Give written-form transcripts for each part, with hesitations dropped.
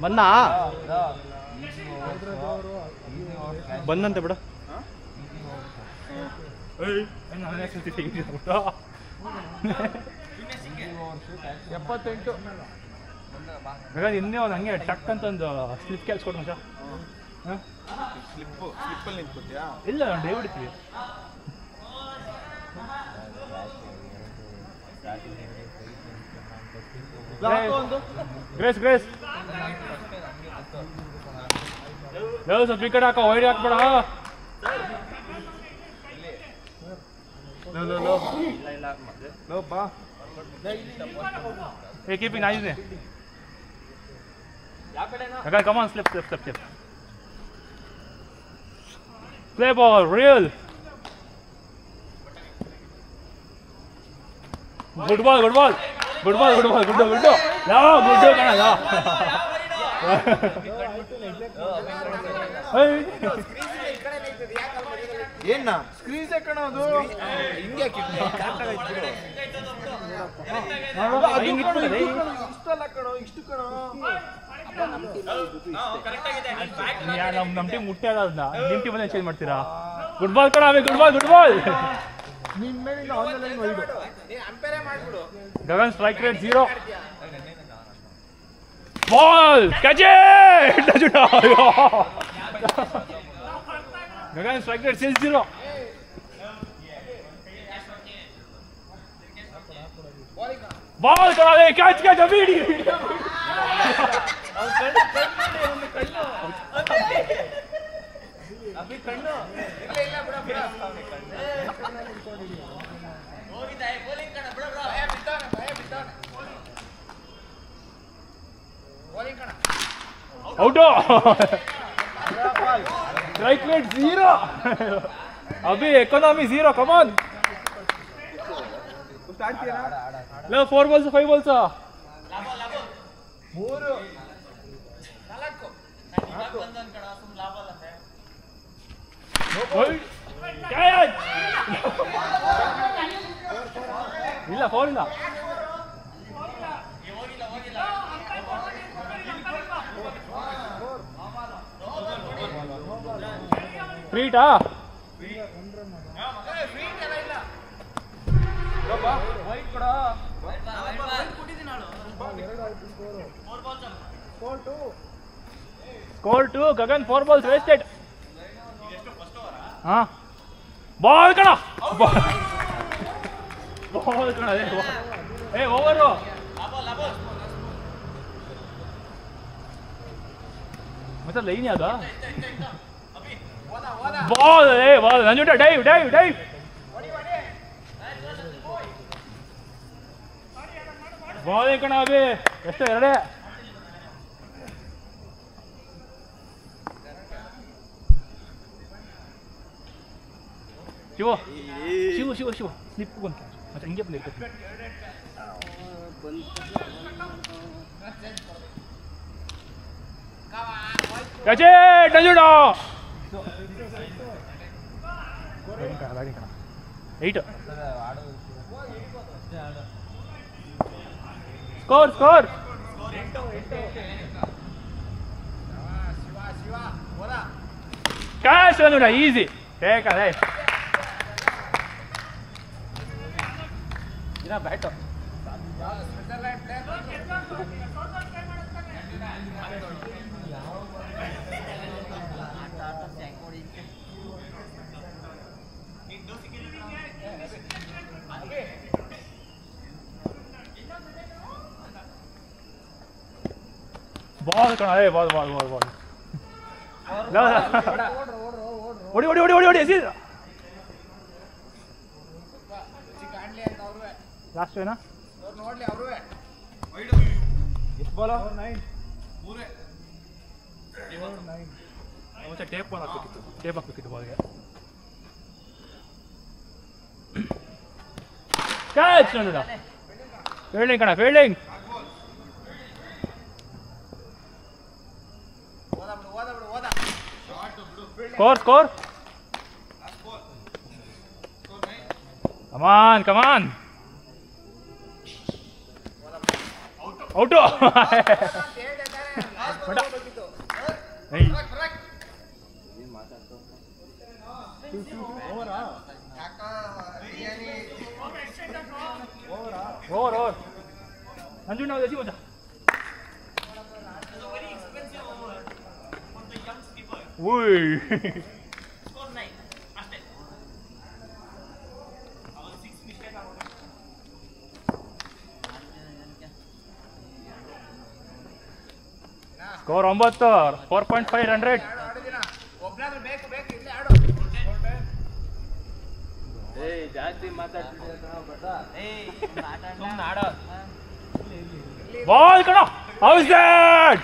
ಬಂದಾ ಬಂದಂತೆ ಬಿಡ 78 ಇನ್ನೇ ಒಂದು ಹಂಗೆ ಟಕ್ ಅಂತ ಒಂದು ಸ್ಲಿಪ್ ಕ್ಯಾಚ್ ಕೊಡು ಮಚ್ಚ. ಸ್ಲಿಪ್ಪಲ್ಲಿ ನಿಂತ್ಕೊತೀಯಾ? ಇಲ್ಲ ಡೇ ಬಿಡ್ತೀವಿ. ಗ್ರೇಸ್ ಗ್ರೇಸ್ ಸ್ವಲ್ಪ ವಿಕೆಟ್ ಹಾಕೋ, wide ಹಾಕ್ಬೇಡ. Hey, keeping nice. Okay, come on, slip. Play ball, real. Good ball. No, good kana no. Hey. ಏನ ಸ್ಕ್ರೀನ್ ಕಣ ಅದು ಹಿಂಗೆ ನಮ್ ಟೀಮ್ ಮುಟ್ಟೆ ಅದನ್ನ ನಿಮ್ ಟೀಮ್ ಅನ್ನ ಚೇಂಜ್ ಮಾಡ್ತೀರಾ? ಗುಡ್ ಬಾಲ್ ಕಣ, good ball. Gagan strike rate 0. Ball catch it. Gagan strike rate 0. Ball ಕಣೆ, ಕ್ಯಾಚ್ ಅಬಿಡಿ. Out. Strike rate 0. Abhi economy 0. Come on. 4 balls 5 balls. 3 ಇಲ್ಲ ಫೌಲ್ ಇಲ್ಲ. ಫ್ರೀಟಾ? Score 2. Gagan 4 balls wasted. हाँ बॉल कड़ा ए ओवर हो मतलब लई नहीं आता बॉल. ನಂಜುಂಡ ಡೈವ್ ಬಾಲ್ ಕಣ. ಅಭಿ ಎಷ್ಟು 2. ಶಿವ ಸ್ಲಿಪ್ ಬಂತ ಮತ್ತೆ ಹಿಂಗೆ ಬಂದಿರ್ತದೆ. Catch Nanjunda. 8. Score catch Nanjunda. Easy take ಅದೇ ಬ್ಯಾಟ್. ಬಾಲ್ ಕಣ. ಬಾಲ್ ಓಡಿ. ಲಾಸ್ಟ್ ಏನಾ ನೋಡ್ಲಿ ಅವರು ಎಷ್ಟು ಬಾಲ್? 9 ಮತ್ತೆ ಟೇಪ್ ಹಾಕ್ಬೇಕಿತ್ತು ಬಾಲ್ಗೆ. ಕ್ಯಾಚ್ ನೋಡ. ಫೀಲ್ಡಿಂಗ್ ಕಣ, fielding. Score. Come on. Out. Hey. Over. Nanjuna, let's go. Ui. Score 9, 4.5 run rate. ಜಾಸ್ತಿ Ball, kano. How is that?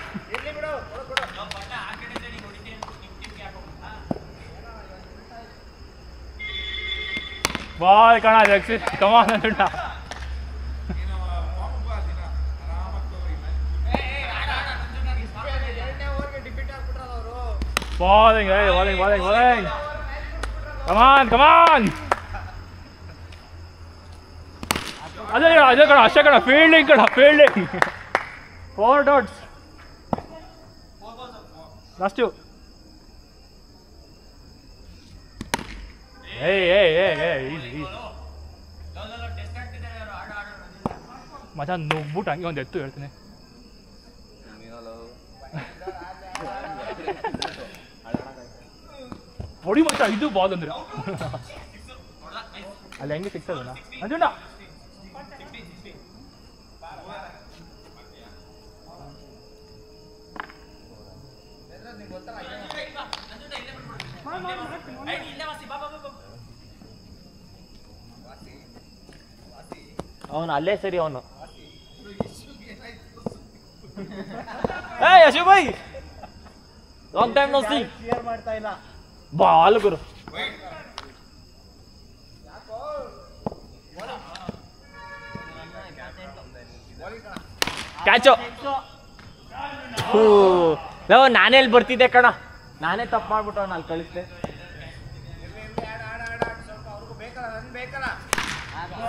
Ball, kana, Alexis. Come on, Nanjuna. Balling. Come on. ಅದೇ ಕಣ ಅಷ್ಟೇ ಕಣ fielding 4 dots last easy ಮಚ ನುಗ್ಬಿಟ್ಟು ಹಂಗೆ ಒಂದು ಎತ್ತು ಹೇಳ್ತೀನಿ ಹೊಡಿ ಮಚ್ಚ ಇದು ಬಾಲ್ ಅಂದ್ರೆ ಅಲ್ಲಿ ಹೆಂಗೆ ಸಿಕ್ಸ್ ಅದನ್ನ ಅಂಜುಂಡ ಅವನು ಅಲ್ಲೇ ಸರಿ ಅವನು Yashu bye long time no see ಮಾಡ್ತಾ ಇಲ್ಲ ಬಾಲ್ ಗುರು ಕ್ಯಾಚು ನಾನೇ ಅಲ್ಲಿ ಬರ್ತಿದ್ದೆ ಕಣ ನಾನೇ ತಪ್ಪು ಮಾಡ್ಬಿಟ್ಟು ಅವ್ನು ಅಲ್ಲಿ ಕಳಿಸ್ದೆ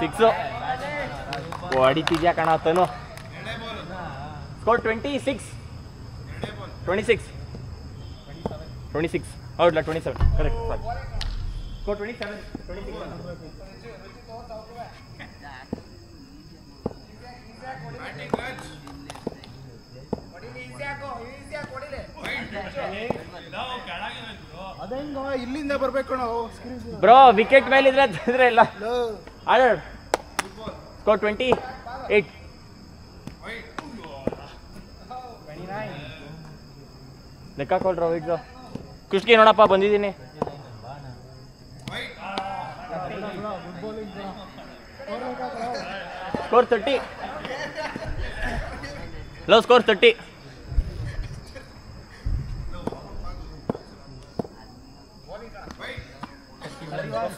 ಸಿಕ್ಸು ಹೊಡಿತಿದ್ಯಾ ಕಣ ಆತನು ಸ್ಕೋರ್ 26 ಹೌದಲ್ಲ 27 ಕರೆಕ್ಟ್ ಸ್ಕೋರ್ 26 ಅದೇಂಗ ಇಲ್ಲಿಂದ ಬರ್ಬೇಕು ನಾವು ಬ್ರೋ ವಿಕೆಟ್ ಮೇಲೆ ಇದ್ರೆ ಇಲ್ಲ ಆರ್ಡರ್ ಸ್ಕೋರ್ 28 ಲೆಕ್ಕ ಕೊಡ್ರ ವಿಗ್ಸು ಕುಷ್ಕಿ ನೋಡಪ್ಪ ಬಂದಿದ್ದೀನಿ ಸ್ಕೋರ್ 30 ಲೋ ಸ್ಕೋರ್ 30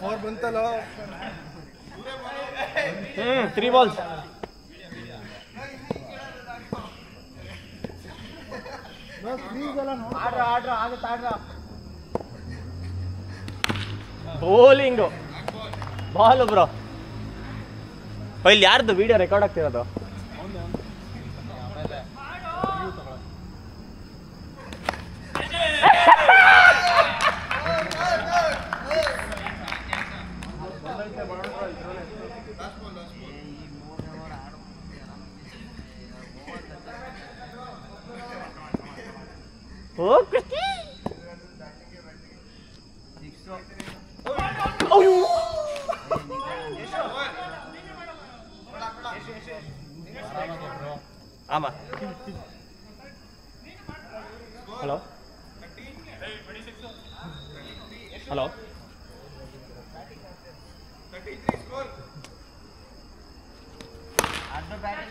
4 ಬಂತಲ್ಲ 3 balls ಬೌಲಿಂಗು ಬಾಲು ಬ್ರೋ ಇಲ್ಲಿ ಯಾರ್ದು ವಿಡಿಯೋ ರೆಕಾರ್ಡ್ ಆಗ್ತಿರೋದು ಓ ಕೃಷ್ಣ ಆಮ ಹಲೋ ಹಲೋ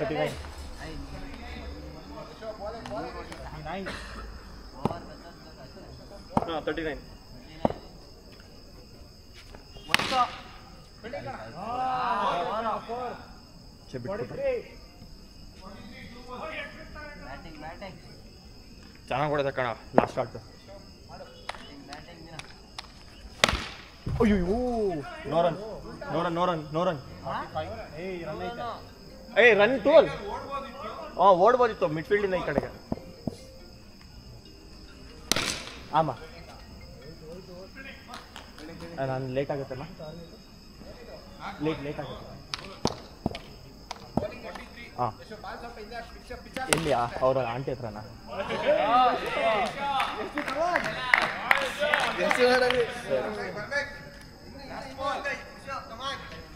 39 39 ಚೆನ್ನಾಗಿ ಕೊಡೋದ ಕಣ ಲಾಸ್ಟ್ ಶಾಟ್ ಅಯ್ಯೋ ನೋರನ್ ನೋರನ್ ನೋರನ್ ನೋರನ್ ರನ್ ಟೋಲ್ ಓಡ್ಬೋದಿತ್ತು ಮಿಡ್ಫೀಲ್ಡಿಂದ ಈ ಕಡೆಗೆ ಆಮ ನಾನು ಲೇಟ್ ಆಗುತ್ತಲ್ಲ ಲೇಟ್ ಆಗುತ್ತೆ ಹಾಂ ಎಲ್ಲಿ ಅವ್ರ ಆಂಟಿ ಹತ್ರನಾ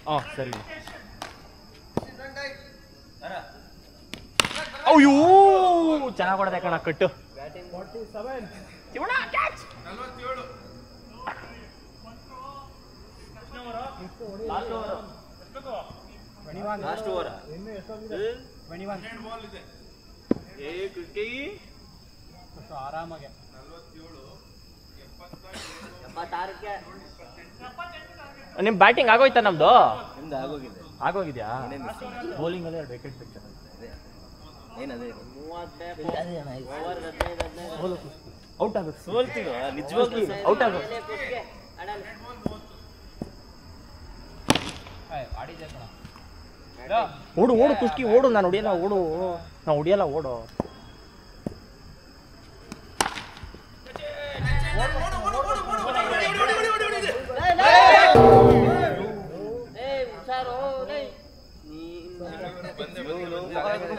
ಹಾಂ ಸರಿ ಅಯ್ಯೋ ಚೆನ್ನಾಗಿ ಕೊಡದೆ ಕಣ ಕಟ್ಟು ಲಾಸ್ಟ್ ಓವರ್ ಆರಾಮಾಗೆ ನಿಮ್ ಬ್ಯಾಟಿಂಗ್ ಆಗೋಯ್ತಾ ನಮ್ದು ನಿಮ್ದು ಆಗೋಗಿದೆ ಆಗೋಗಿದ್ಯಾ ಬೌಲಿಂಗ್ ಅಲ್ಲೇ ವಿಕೆಟ್ ಪಿಕ್ಚರ್ ಔಟ್ ಆಗುತ್ತೆ ಸೋಲ್ತೀವ ನಿಜವಾಗ್ಲೂ ಔಟ್ ಆಗುತ್ತೆ ಓಡು ಓಡು ಕುಷ್ಕಿ ಓಡು ನಾನು ಹೊಡಿಯಲ್ಲ ಓಡು ನಾವು ಹೊಡಿಯಲ್ಲ ಓಡು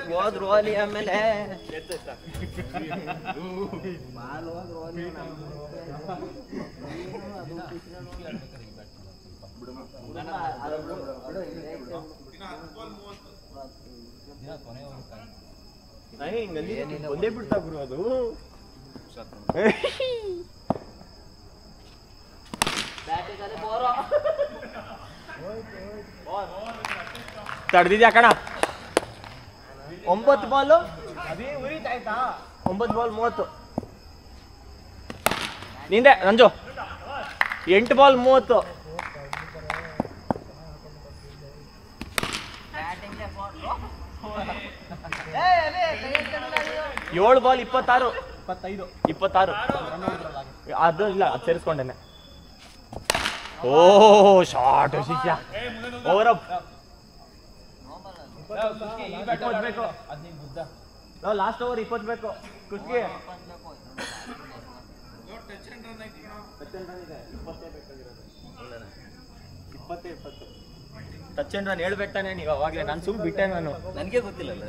ಹೋದ್ರು ಅಲ್ಲಿ ಆಮೇಲೆ ಒಂದೇ ಬಿಡ್ತಾ ಗುರು ಅದು ತಡೆದಿದ್ಯಾ ಕಣ 9 ಬಾಲ್ 9 ಬಾಲ್ 30 ನಿಂದೆ ನಂಜು 8 ಬಾಲ್ 30 7 ಬಾಲ್ 26 ಅದು ಇಲ್ಲ ಅದು ಸೇರಿಸ್ಕೊಂಡೇನೆ ಓ ಶಾರ್ಟ್ ಶಿಷ್ಯ ಓವರ್ ಅಪ್ ಬೇಕು ಲಾಸ್ಟ್ ಓವರ್ 20 ಬೇಕು ಕುಷ್ಕಿ ಟಚ್ ಅಂಡ್ ರನ್ ಹೇಳ್ಬೇಕು ತಾನೆ ನೀವು ಅವಾಗಲೇ ನಾನು ಸುಮ್ಮನೆ ಬಿಟ್ಟೆ ನಾನು ನನಗೆ ಗೊತ್ತಿಲ್ಲಲ್ಲ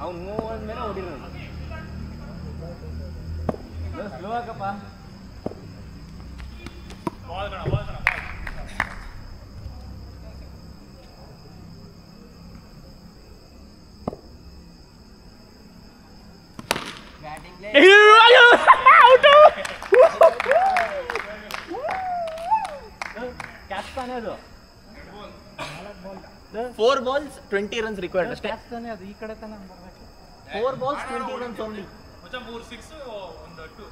ಅವ್ನು ಮೂವ್ ಅಂದ್ಮೇಲೆ ಹೊಡಿರೋದು ಸ್ಲೋ ಆಗಪ್ಪ ಕ್ಯಾಚ್ ತಾನೆ ಅದು 4 balls 20 runs required ಅಷ್ಟೇ ತಾನೆ ಅದು ಈ ಕಡೆ ತಾನೆ 4 balls 20 runs only ಮಚ್ಚ 3 6 ಒಂದು 2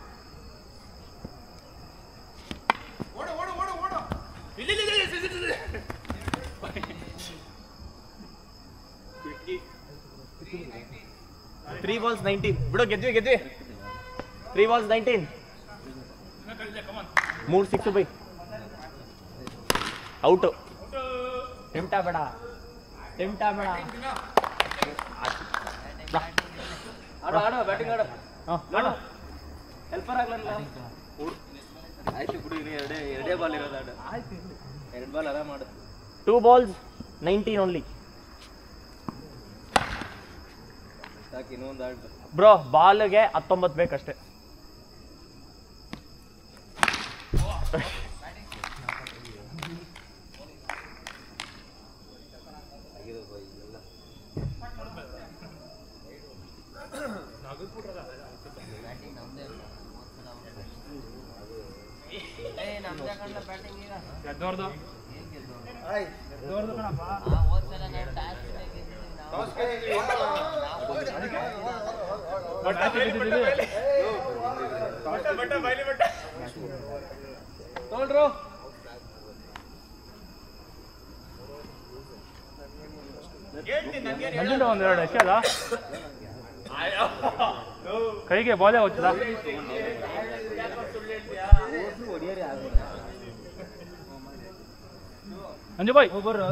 ಓಡು ಇಲ್ಲಿ 3 balls 19 ಬಿಡು ಗೆದ್ವಿ 3 balls 19 3 6 ಬೈ ಔಟ್ ಟೆಂಪ್ಟಾ ಬೇಡ ಆಡು ಬ್ಯಾಟಿಂಗ್ ಆಡು ಆಡು ಹೆಲ್ಪರ್ ಆಗ್ಲಲ್ಲ ಆಯ್ತು ಬಿಡು ಇನ್ನು ಎರಡೇ ಬಾಲ್ ಇರೋದು ಆಡು ಆಯ್ತು 2 ಬಾಲ್ ಆರಾಮ ಮಾಡು 2 balls 19 only ಸಾಕು ಇನ್ನೊಂದು ಆಡು ಬ್ರೋ ಬಾಲ್ಗೆ 19 ಬೇಕಷ್ಟೇ ಒಂದೆರಡು ಅಷ್ಟೇ ಅಲ್ಲ ಕೈಗೆ ಬಾಲೇ ಹೋಗ್ತದ ಅಂಜು ಬಾಯ್ ಬರ್ರು